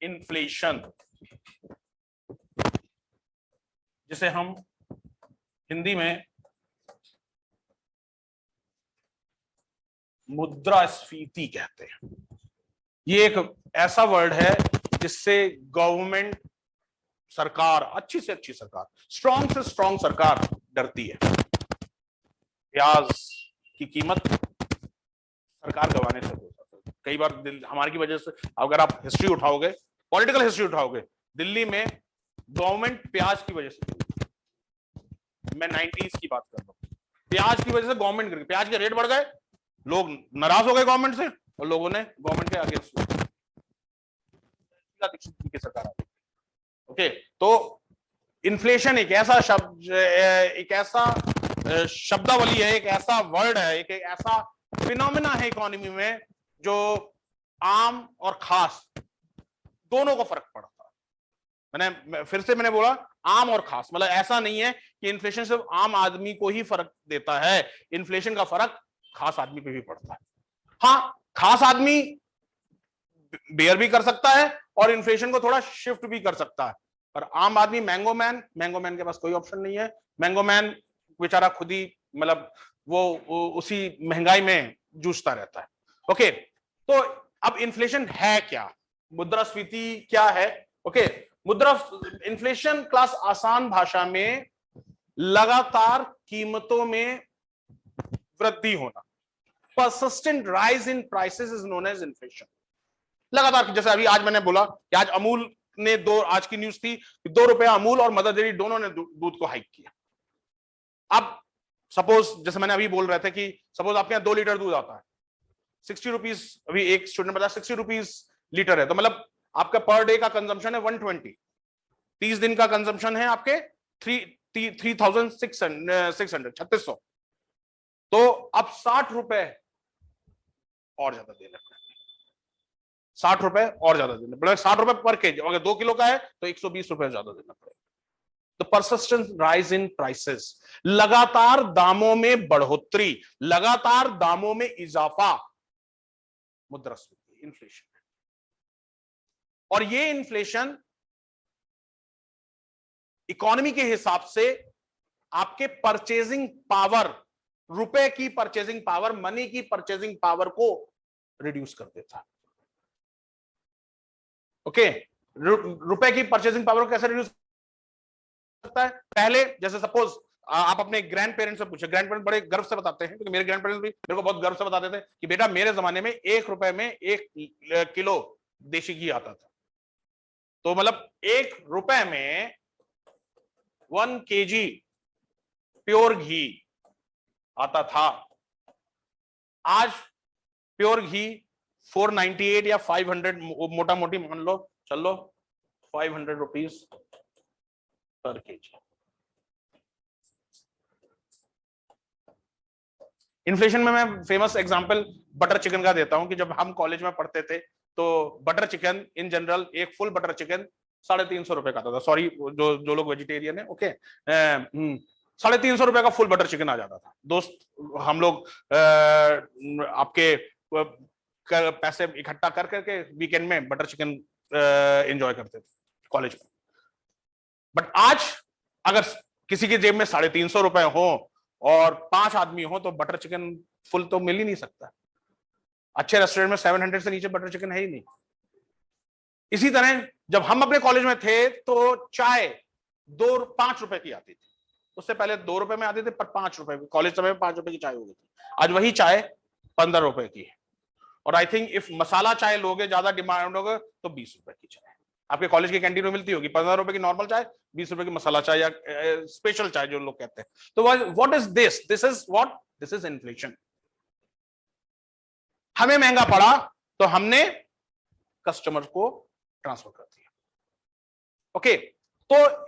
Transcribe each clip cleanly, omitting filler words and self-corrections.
Inflation, जिसे हम हिंदी में मुद्रास्फीति कहते हैं। ये एक ऐसा वर्ड है जिससे गवर्नमेंट, सरकार, अच्छी से अच्छी सरकार, स्ट्रांग से स्ट्रांग सरकार डरती है। प्याज की कीमत सरकार गंवाने से हो सकती है। कई बार हमारी की वजह से, अगर आप हिस्ट्री उठाओगे, पॉलिटिकल हिस्ट्री उठाओगे, दिल्ली में गवर्नमेंट प्याज की वजह से, मैं 90s की बात कर रहा हूं, प्याज की वजह से गवर्नमेंट गिर गई, प्याज के रेट बढ़ गए, लोग नाराज हो गए गवर्नमेंट से और लोगों ने गवर्नमेंट के अगेंस्ट की सरकार आ गई। ओके, तो इन्फ्लेशन एक ऐसा शब्द, एक ऐसा शब्दावली है, एक ऐसा वर्ड है, एक ऐसा फिनोमेना है इकोनॉमी में जो आम और खास दोनों को फर्क पड़ता है। मैंने बोला आम और खास, मतलब ऐसा नहीं है कि इन्फ्लेशन सिर्फ आम आदमी को ही फर्क देता है, इन्फ्लेशन का फर्क खास आदमी पे भी पड़ता है। हाँ, खास आदमी बेयर भी कर सकता है और इन्फ्लेशन को थोड़ा शिफ्ट भी कर सकता है, पर आम आदमी, मैंगो मैन के पास कोई ऑप्शन नहीं है। मैंगो मैन बेचारा खुद ही, मतलब वो उसी महंगाई में जूझता रहता है। ओके, तो अब इन्फ्लेशन है क्या, मुद्रास्फीति क्या है? ओके, इन्फ्लेशन क्लास आसान भाषा में लगातार कीमतों में वृद्धि होना, persistent rise in prices is known as inflation। लगातार, जैसे अभी आज मैंने बोला कि आज अमूल ने आज की न्यूज थी कि 2 रुपया अमूल और मदर डेयरी दोनों ने दूध को हाइक किया। अब सपोज, जैसे मैंने अभी बोल रहे थे कि सपोज आपके यहाँ 2 लीटर दूध आता है, 60 रुपीज, अभी एक स्टूडेंट बताया 60 रुपीज लीटर है, तो मतलब आपका पर डे का कंजम्पशन है 120, 30 दिन का कंजम्पशन है आपके 3600, तो अब 60 रुपए और ज्यादा देना पड़ेगा, 60 रुपए और ज्यादा देना पड़ेगा, 60 रुपए पर केजी, अगर 2 किलो का है तो 120 रुपए ज्यादा देना पड़ेगा। तो परसिस्टेंट राइज इन प्राइसेस, लगातार दामों में बढ़ोतरी, लगातार दामों में इजाफा, मुद्रास्फीति, इन्फ्लेशन। और ये इन्फ्लेशन इकोनॉमी के हिसाब से आपके परचेजिंग पावर, रुपए की परचेजिंग पावर, मनी की परचेजिंग पावर को रिड्यूस कर देता है। ओके, रुपए की परचेजिंग पावर को कैसे रिड्यूस करता है? पहले जैसे सपोज आप अपने ग्रैंड पेरेंट्स से पूछे, ग्रैंड पेरेंट्स बड़े गर्व से बताते हैं, क्योंकि मेरे ग्रैंड पेरेंट्स भी मेरे को बहुत गर्व से बताते थे कि बेटा मेरे जमाने में 1 रुपए में 1 किलो देशी घी आता था, तो मतलब 1 रुपए में 1 kg प्योर घी आता था। आज प्योर घी 498 या 500, मोटा मोटी मान लो, चलो 500 रुपीज पर केजी। इन्फ्लेशन में मैं फेमस एग्जांपल बटर चिकन का देता हूं कि जब हम कॉलेज में पढ़ते थे तो बटर चिकन इन जनरल, एक फुल बटर चिकन 350 रुपए का आता था। सॉरी, जो लोग वेजिटेरियन है, ओके, 350 रुपए का फुल बटर चिकन आ जाता था। दोस्त हम लोग आपके पैसे इकट्ठा कर करके वीकेंड में बटर चिकन एंजॉय करते थे कॉलेज में। बट आज अगर किसी की जेब में 350 रुपए हो और 5 आदमी हो तो बटर चिकन फुल तो मिल ही नहीं सकता। अच्छे रेस्टोरेंट में 700 से नीचे बटर चिकन है ही नहीं। इसी तरह जब हम अपने कॉलेज में थे तो चाय 5 रुपए की आती थी, उससे पहले 2 रुपए में आती थी, पर 5 रुपए, कॉलेज समय में 5 रुपए की चाय हो गई थी। आज वही चाय 15 रुपए की है। और आई थिंक इफ मसाला चाय लोगे, ज्यादा डिमांड होगा, तो 20 रुपए की चाय आपके कॉलेज की कैंटीन में मिलती होगी। 15 रुपए की नॉर्मल चाय, 20 रुपए की मसाला चाय या स्पेशल चाय जो लोग कहते हैं। तो what is this? This is inflation. हमें महंगा पड़ा तो हमने कस्टमर को ट्रांसफर कर दिया। ओके, तो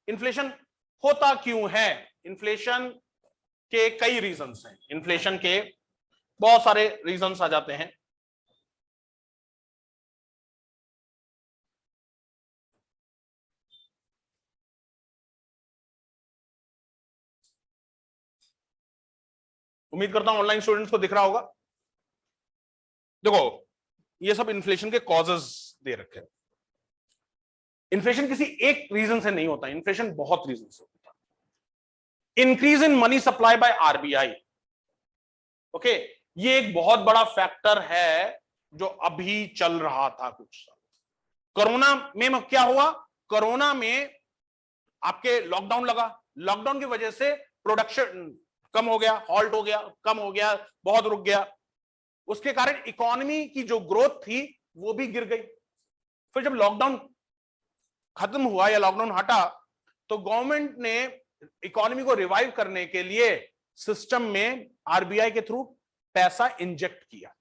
इन्फ्लेशन होता क्यों है? इन्फ्लेशन के कई रीजंस हैं, इन्फ्लेशन के बहुत सारे रीजंस आ जाते हैं। उम्मीद करता हूं ऑनलाइन स्टूडेंट्स को दिख रहा होगा। देखो, ये सब इन्फ्लेशन के कॉजेज दे रखे हैं। इन्फ्लेशन किसी एक रीजन से नहीं होता, इन्फ्लेशन बहुत रीजन से होता है। Increase in money supply by RBI, okay, ये एक बहुत बड़ा फैक्टर है जो अभी चल रहा था कुछ साल। कोरोना में क्या हुआ, कोरोना में आपके लॉकडाउन लगा, लॉकडाउन की वजह से प्रोडक्शन कम हो गया, हॉल्ट हो गया, कम हो गया, बहुत रुक गया, उसके कारण इकोनॉमी की जो ग्रोथ थी वो भी गिर गई। फिर जब लॉकडाउन खत्म हुआ या लॉकडाउन हटा तो गवर्नमेंट ने इकोनॉमी को रिवाइव करने के लिए सिस्टम में आरबीआई के थ्रू पैसा इंजेक्ट किया,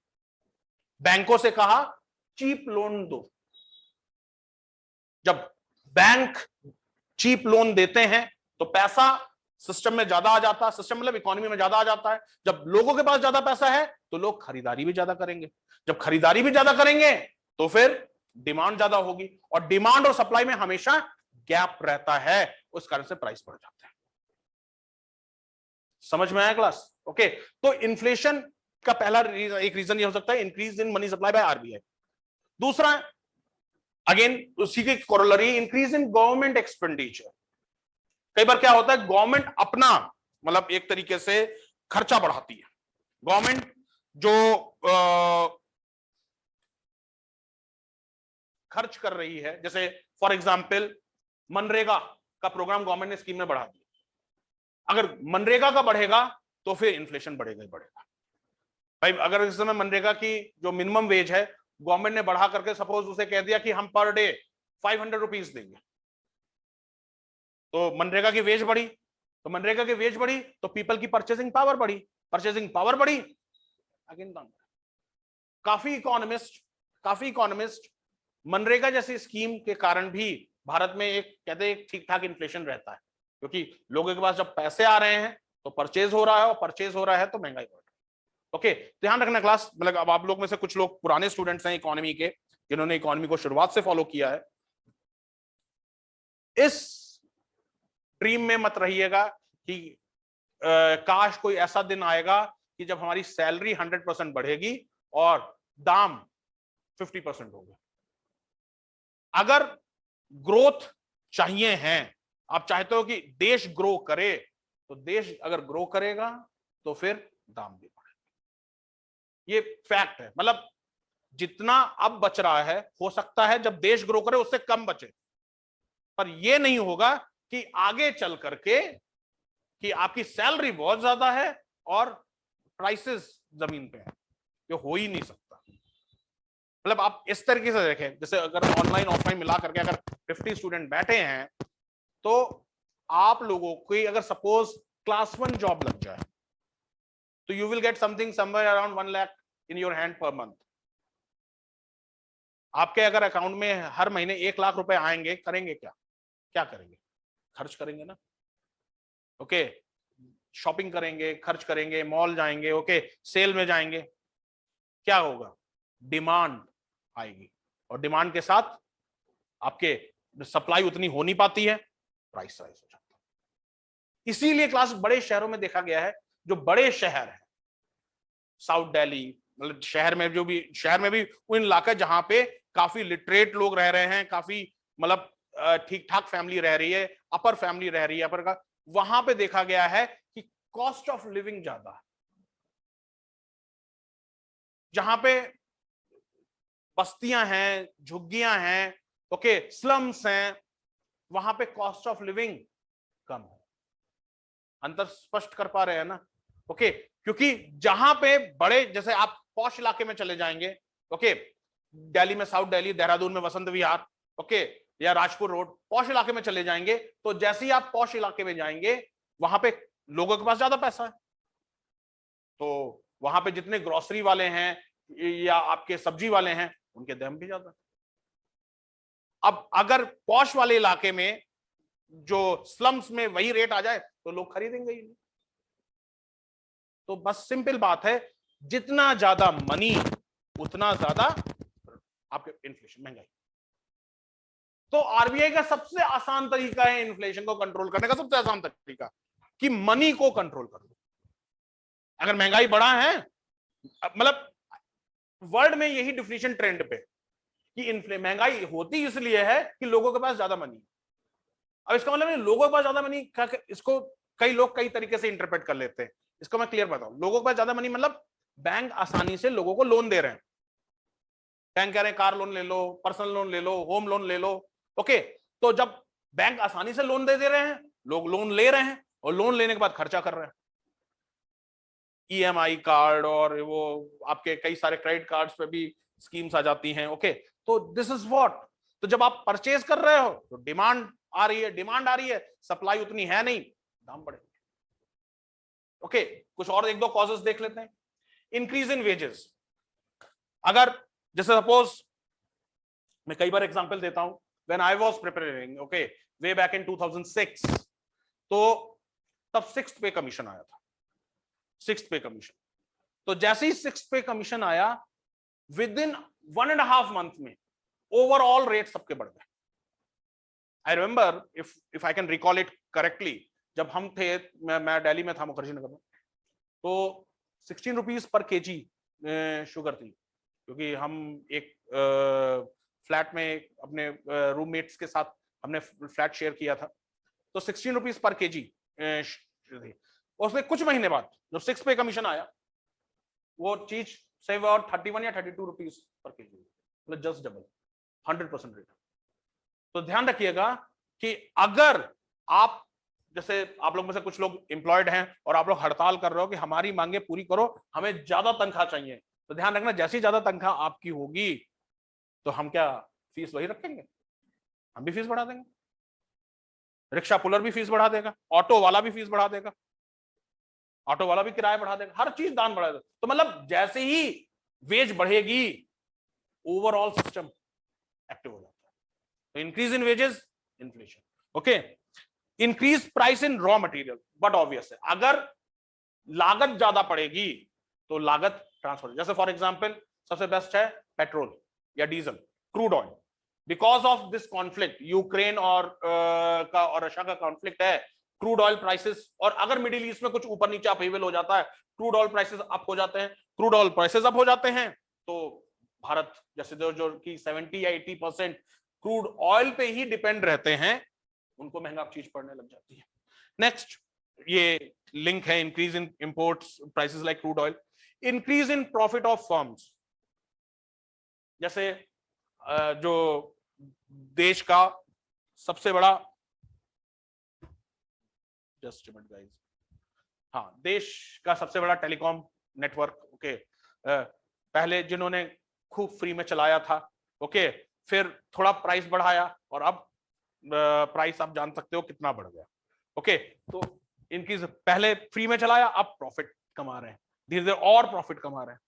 बैंकों से कहा चीप लोन दो। जब बैंक चीप लोन देते हैं तो पैसा सिस्टम में ज्यादा आ जाता है, सिस्टम मतलब इकोनॉमी में ज्यादा आ जाता है। जब लोगों के पास ज्यादा पैसा है तो लोग खरीदारी भी ज्यादा करेंगे, जब खरीदारी भी ज्यादा करेंगे तो फिर डिमांड ज्यादा होगी, और डिमांड और सप्लाई में हमेशा गैप रहता है, उस कारण से प्राइस बढ़ जाता है। समझ में आया क्लास? ओके, तो इन्फ्लेशन का पहला एक रीजन ये हो सकता है increase in money supply by RBI. दूसरा अगेन उसी के corollary increase in government expenditure. कई बार क्या होता है, गवर्नमेंट अपना मतलब एक तरीके से खर्चा बढ़ाती है। गवर्नमेंट जो खर्च कर रही है, जैसे फॉर एग्जांपल मनरेगा का प्रोग्राम गवर्नमेंट ने स्कीम में बढ़ा दिया, अगर मनरेगा का बढ़ेगा तो फिर इन्फ्लेशन बढ़ेगा ही बढ़ेगा। भाई अगर इस समय मनरेगा की जो मिनिमम वेज है गवर्नमेंट ने बढ़ा करके सपोज उसे कह दिया कि हम पर डे 500 रुपीज देंगे, तो मनरेगा की वेज बढ़ी, तो मनरेगा की वेज बढ़ी तो पीपल की परचेसिंग पावर बढ़ी, परचेसिंग पावर बढ़ी, अगेन काफी इकोनॉमिस्ट मनरेगा जैसी स्कीम के कारण भी भारत में एक कहते हैं ठीक ठाक इन्फ्लेशन रहता है, क्योंकि लोगों के पास जब पैसे आ रहे हैं तो परचेज हो रहा है, और परचेज हो रहा है तो महंगाई बढ़ रही है। ओके, ध्यान रखना क्लास, मतलब अब आप लोग में से कुछ लोग पुराने स्टूडेंट्स हैं इकोनॉमी के, जिन्होंने इकोनॉमी को शुरुआत से फॉलो किया है। इस ड्रीम में मत रहिएगा कि काश कोई ऐसा दिन आएगा कि जब हमारी सैलरी 100% बढ़ेगी और दाम 50% होगा। अगर ग्रोथ चाहिए है, आप चाहते हो कि देश ग्रो करे, तो देश अगर ग्रो करेगा तो फिर दाम भी बढ़ेगा। ये फैक्ट है, मतलब जितना अब बच रहा है हो सकता है जब देश ग्रो करे उससे कम बचे, पर यह नहीं होगा कि आगे चल करके कि आपकी सैलरी बहुत ज्यादा है और प्राइसेस जमीन पे है, ये हो ही नहीं सकता। मतलब आप इस तरीके से देखें, जैसे अगर ऑनलाइन ऑफलाइन मिला करके अगर 50 स्टूडेंट बैठे हैं तो आप लोगों को अगर सपोज क्लास 1 जॉब लग जाए तो you will get something somewhere around 1 lakh in your hand per month. आपके अगर अकाउंट में हर महीने 1 लाख रुपए आएंगे, करेंगे क्या? क्या करेंगे? खर्च करेंगे ना। ओके, शॉपिंग करेंगे, खर्च करेंगे, मॉल जाएंगे, ओके, सेल में जाएंगे, क्या होगा? डिमांड आएगी, और डिमांड के साथ आपके सप्लाई उतनी हो नहीं पाती है, प्राइस राइज हो जाता है। इसीलिए क्लास बड़े शहरों में देखा गया है, जो बड़े शहर है, साउथ दिल्ली, मतलब शहर में भी वो इलाका जहां पे काफी लिटरेट लोग रह रहे हैं, काफी मतलब ठीक ठाक फैमिली रह रही है, अपर फैमिली रह रही है, अपर का, वहां पे देखा गया है कि कॉस्ट ऑफ लिविंग ज्यादा है। जहां पे बस्तियां हैं, झुग्गियां हैं, ओके, स्लम्स हैं, वहां पे कॉस्ट ऑफ लिविंग कम है। अंतर स्पष्ट कर पा रहे हैं ना? ओके, क्योंकि जहां पे बड़े, जैसे आप पॉश इलाके में चले जाएंगे, ओके, दिल्ली में साउथ दिल्ली, देहरादून में वसंत विहार, ओके, या राजपुर रोड, पॉश इलाके में चले जाएंगे, तो जैसे ही आप पॉश इलाके में जाएंगे वहां पे लोगों के पास ज्यादा पैसा है, तो वहां पे जितने ग्रोसरी वाले हैं या आपके सब्जी वाले हैं उनके दाम भी ज्यादा। अब अगर पॉश वाले इलाके में जो स्लम्स में वही रेट आ जाए तो लोग खरीदेंगे ही नहीं। तो बस सिंपल बात है, जितना ज्यादा मनी उतना ज्यादा आपके इन्फ्लेशन, महंगाई। तो आरबीआई का सबसे आसान तरीका है इन्फ्लेशन को कंट्रोल करने का, सबसे आसान तरीका कि मनी को कंट्रोल कर दो। अगर महंगाई बढ़ा है, मतलब वर्ल्ड में यही डिफ्लेशन ट्रेंड पे कि महंगाई होती इसलिए है कि लोगों के पास ज्यादा मनी है। अब इसका मतलब लोगों के पास ज्यादा मनी, इसको कई लोग कई तरीके से इंटरप्रेट कर लेते हैं। इसको मैं क्लियर बताऊं, लोगों के पास ज्यादा मनी मतलब बैंक आसानी से लोगों को लोन दे रहे हैं। बैंक कह रहे हैं कार लोन ले लो, पर्सनल लोन ले लो, होम लोन ले लो। ओके, तो जब बैंक आसानी से लोन दे रहे हैं, लोग लोन ले रहे हैं और लोन लेने के बाद खर्चा कर रहे हैं। ईएमआई कार्ड और वो आपके कई सारे क्रेडिट कार्ड्स पे भी स्कीम्स आ जाती हैं। ओके, तो दिस इज व्हाट, तो जब आप परचेज कर रहे हो तो डिमांड आ रही है, सप्लाई उतनी है नहीं, दाम बढ़ेंगे। ओके, कुछ और एक दो कॉजेस देख लेते हैं। इंक्रीज इन वेजेस, अगर जैसे सपोज मैं कई बार एग्जांपल देता हूं, when I was preparing okay way back in 2006, तो तब 6th पे कमीशन आया था, 6th पे कमीशन। तो जैसे ही 6th पे कमीशन आया, विद इन 1.5 मंथ में ओवरऑल रेट सबके बढ़ गए। I remember, if I can recall it correctly, जब हम थे, मैं दिल्ली में था, मुखर्जी नगर में, तो 16 रुपीज पर केजी शुगर थी, क्योंकि हम एक फ्लैट में अपने रूममेट्स के साथ हमने फ्लैट शेयर किया था, तो 16 रुपीज पर केजी थी। उसमें कुछ महीने बाद जब 6 पे कमीशन आया, वो चीज से और 31 या 32 रुपीज पर केजी, मतलब जस्ट डबल, 100% रेट। तो ध्यान रखिएगा कि अगर आप, जैसे आप लोग में से कुछ लोग एम्प्लॉयड हैं और आप लोग हड़ताल कर रहे हो कि हमारी मांगे पूरी करो, हमें ज्यादा तनख्वाह चाहिए, तो ध्यान रखना, जैसी ज्यादा तनख्वाह आपकी होगी तो हम क्या फीस वही रखेंगे? हम भी फीस बढ़ा देंगे, रिक्शा पुलर भी फीस बढ़ा देगा, ऑटो वाला भी फीस बढ़ा देगा, ऑटो वाला भी किराया बढ़ा देगा, हर चीज दाम बढ़ा देगा। तो मतलब जैसे ही वेज बढ़ेगी, ओवरऑल सिस्टम एक्टिव हो जाता है। तो increase in wages, inflation. Okay, increase price in raw material, but obvious है, अगर लागत ज्यादा पड़ेगी तो लागत ट्रांसफर, जैसे फॉर एग्जांपल सबसे बेस्ट है पेट्रोल या diesel, crude oil. Because of this conflict, Ukraine और रशिया का कॉन्फ्लिक्ट है, क्रूड ऑयल प्राइसेस, और अगर मिडिल ईस्ट में कुछ ऊपर नीचे अपहेवल हो जाता है, क्रूड ऑयल प्राइसेस अप हो जाते हैं, क्रूड ऑयल प्राइसेस अप हो जाते हैं, तो भारत जैसे जो कि 70 या 80% क्रूड ऑयल पे ही डिपेंड रहते हैं, उनको महंगा चीज पड़ने लग जाती है। नेक्स्ट, ये लिंक है, increase in imports prices like crude oil, increase in profit of firms. जैसे जो देश का सबसे बड़ा, जस्ट मिनट गाइस, हाँ, देश का सबसे बड़ा टेलीकॉम नेटवर्क, ओके, पहले जिन्होंने खूब फ्री में चलाया था, ओके, फिर थोड़ा प्राइस बढ़ाया और अब प्राइस आप जान सकते हो कितना बढ़ गया। ओके, तो इनकी पहले फ्री में चलाया, अब प्रॉफिट कमा रहे हैं, धीरे धीरे और प्रॉफिट कमा रहे हैं।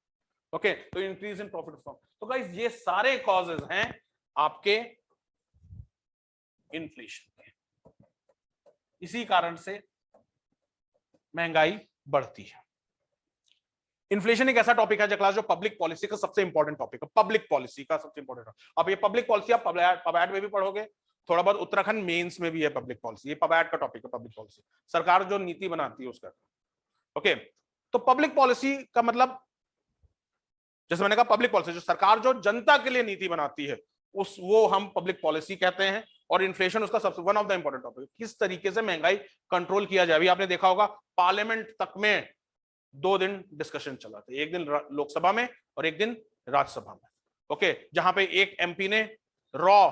ओके, तो इंक्रीज इन प्रॉफिट फॉर्म। तो गाइस ये सारे कॉजेज हैं आपके इन्फ्लेशन के, इसी कारण से महंगाई बढ़ती है। इन्फ्लेशन एक ऐसा टॉपिक है क्लास जो पब्लिक पॉलिसी का सबसे इंपॉर्टेंट टॉपिक है, पब्लिक पॉलिसी का सबसे इंपॉर्टेंट। अब ये पब्लिक पॉलिसी आप पबैट में भी पढ़ोगे, थोड़ा बहुत उत्तराखंड मेंस में भी है पब्लिक पॉलिसी, ये पबैट का टॉपिक है, पब्लिक पॉलिसी सरकार जो नीति बनाती है उसका। ओके, तो पब्लिक पॉलिसी का मतलब, जैसे मैंने कहा, पब्लिक पॉलिसी जो सरकार जो जनता के लिए नीति बनाती है, वो हम पब्लिक पॉलिसी कहते हैं। और इन्फ्लेशन उसका सबसे one of the important topic, किस तरीके से महंगाई कंट्रोल किया जाए। अभी आपने देखा होगा पार्लियामेंट तक में 2 दिन डिस्कशन चला था, एक दिन लोकसभा में और एक दिन राज्यसभा में। ओके, जहां पे एक एमपी ने रॉ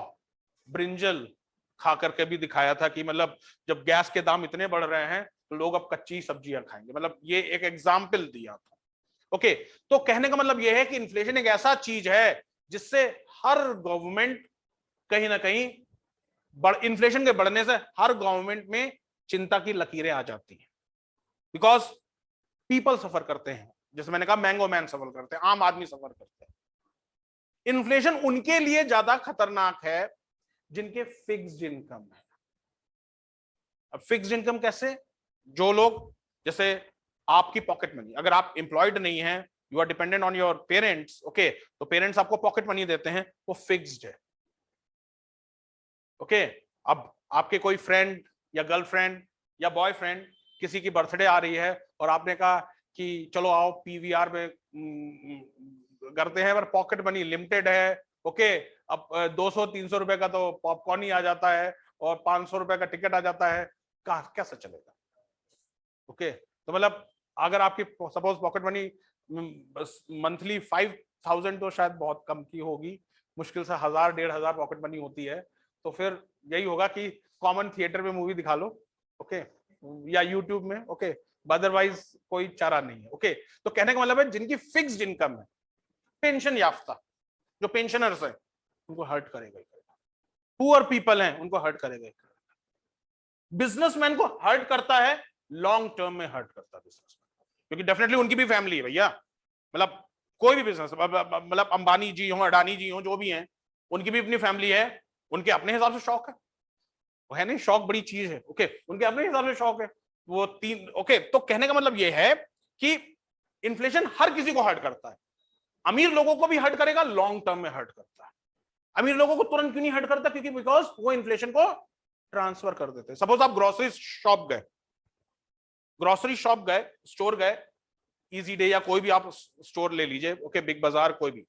ब्रिंजल खा करके भी दिखाया था कि मतलब जब गैस के दाम इतने बढ़ रहे हैं तो लोग अब कच्ची सब्जियां खाएंगे, मतलब ये एक एग्जाम्पल दिया था। ओके, तो कहने का मतलब यह है कि इन्फ्लेशन एक ऐसा चीज है जिससे हर गवर्नमेंट कहीं ना कहीं इन्फ्लेशन के बढ़ने से हर गवर्नमेंट में चिंता की लकीरें आ जाती हैं, बिकॉज पीपल सफर करते हैं। जैसे मैंने कहा, मैंगो मैन सफर करते हैं, आम आदमी सफर करते हैं। इन्फ्लेशन उनके लिए ज्यादा खतरनाक है जिनके फिक्स्ड इनकम है। अब फिक्स्ड इनकम कैसे? जो लोग, जैसे आपकी पॉकेट मनी, अगर आप एम्प्लॉयड नहीं है, you are dependent on your parents, okay, तो पेरेंट्स आपको पॉकेट मनी देते हैं, वो फिक्स्ड है। ओके, अब आपके कोई फ्रेंड या गर्लफ्रेंड या बॉयफ्रेंड, किसी की बर्थडे आ रही है और आपने कहा कि चलो आओ पीवीआर में करते हैं, पर पॉकेट मनी लिमिटेड है। ओके, अब 200-300 रुपए का तो पॉपकॉर्न ही आ जाता है और 500 रुपए का टिकट आ जाता है, कैसे चलेगा? ओके, तो मतलब अगर आपकी सपोज पॉकेट मनी मंथली 5000 तो शायद बहुत कम की होगी, मुश्किल से 1000-1500 पॉकेट मनी होती है, तो फिर यही होगा कि कॉमन थिएटर में मूवी दिखा लो, ओके, या यूट्यूब में, ओके, अदरवाइज कोई चारा नहीं है। ओके, तो कहने का मतलब है जिनकी फिक्स्ड इनकम है, पेंशन याफ्ता जो पेंशनर्स हैं, उनको हर्ट करेगा ही करेगा। पुअर पीपल हैं उनको हर्ट करेगा ही करेगा। बिजनेसमैन को हर्ट करता है, लॉन्ग टर्म में हर्ट करता है बिजनेसमैन, क्योंकि डेफिनेटली उनकी भी फैमिली है भैया। मतलब कोई भी बिजनेस, मतलब अंबानी जी हो, अडानी जी हो, जो भी हैं, उनकी भी अपनी फैमिली है, उनके अपने हिसाब से शौक है, वो है नहीं, शौक बड़ी चीज है। ओके, उनके अपने हिसाब से शौक है वो तीन। ओके, तो कहने का मतलब ये है कि इन्फ्लेशन हर किसी को हर्ट करता है। अमीर लोगों को भी हर्ट करेगा, लॉन्ग टर्म में हर्ट करता है। अमीर लोगों को तुरंत क्यों नहीं हर्ट करता? क्योंकि बिकॉज वो इन्फ्लेशन को ट्रांसफर कर देते हैं। सपोज आप ग्रोसरी शॉप गए, स्टोर गए, इजी डे या कोई भी आप स्टोर ले लीजिए, ओके, बिग बाजार, कोई भी,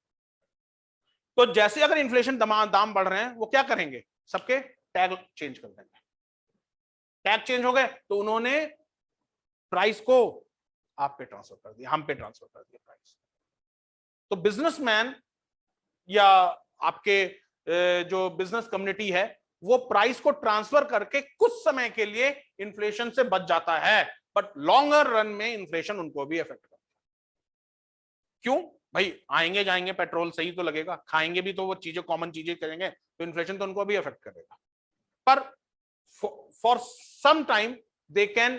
तो जैसे अगर इन्फ्लेशन दाम बढ़ रहे हैं, वो क्या करेंगे? सबके टैग चेंज कर देंगे। टैग चेंज हो गए तो उन्होंने प्राइस को आप पे ट्रांसफर कर दिया, हम पे ट्रांसफर कर दिया प्राइस। तो बिजनेसमैन या आपके जो बिजनेस कम्युनिटी है, वो प्राइस को ट्रांसफर करके कुछ समय के लिए इन्फ्लेशन से बच जाता है, बट लॉन्गर रन में इन्फ्लेशन उनको भी इफेक्ट करता है। क्यों भाई? आएंगे जाएंगे, पेट्रोल सही तो लगेगा, खाएंगे भी तो वो चीजें, कॉमन चीजें करेंगे, तो इन्फ्लेशन तो उनको भी इफेक्ट करेगा। पर for some time they can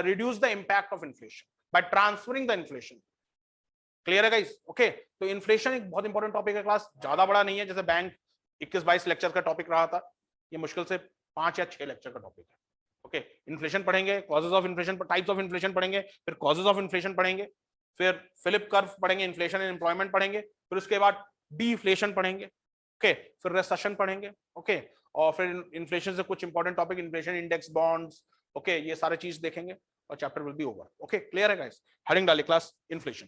reduce the impact of inflation by transferring the inflation. Clear है गाइस? ओके, तो इन्फ्लेशन एक बहुत इंपॉर्टेंट टॉपिक है क्लास, ज्यादा बड़ा नहीं है, जैसे बैंक 21-22 लेक्चर का टॉपिक रहा था, ये मुश्किल से 5 या 6 लेक्चर का टॉपिक है। ओके, इन्फ्लेशन पढ़ेंगे, causes of inflation, types of inflation पढ़ेंगे, फिर कॉजेज ऑफ इन्फ्लेशन पढ़ेंगे, फिर फिलिप कर्व पढ़ेंगे, इन्फ्लेशन एंड एम्प्लॉयमेंट पढ़ेंगे, फिर उसके बाद डीफ्लेशन पढ़ेंगे, ओके, फिर रिसेशन पढ़ेंगे, ओके, और फिर इन्फ्लेशन से कुछ important topic, inflation index, bonds, okay, ये सारे चीज देखेंगे और chapter will be over. Okay, clear है गाइस? हेडिंग डालिए क्लास, इन्फ्लेशन।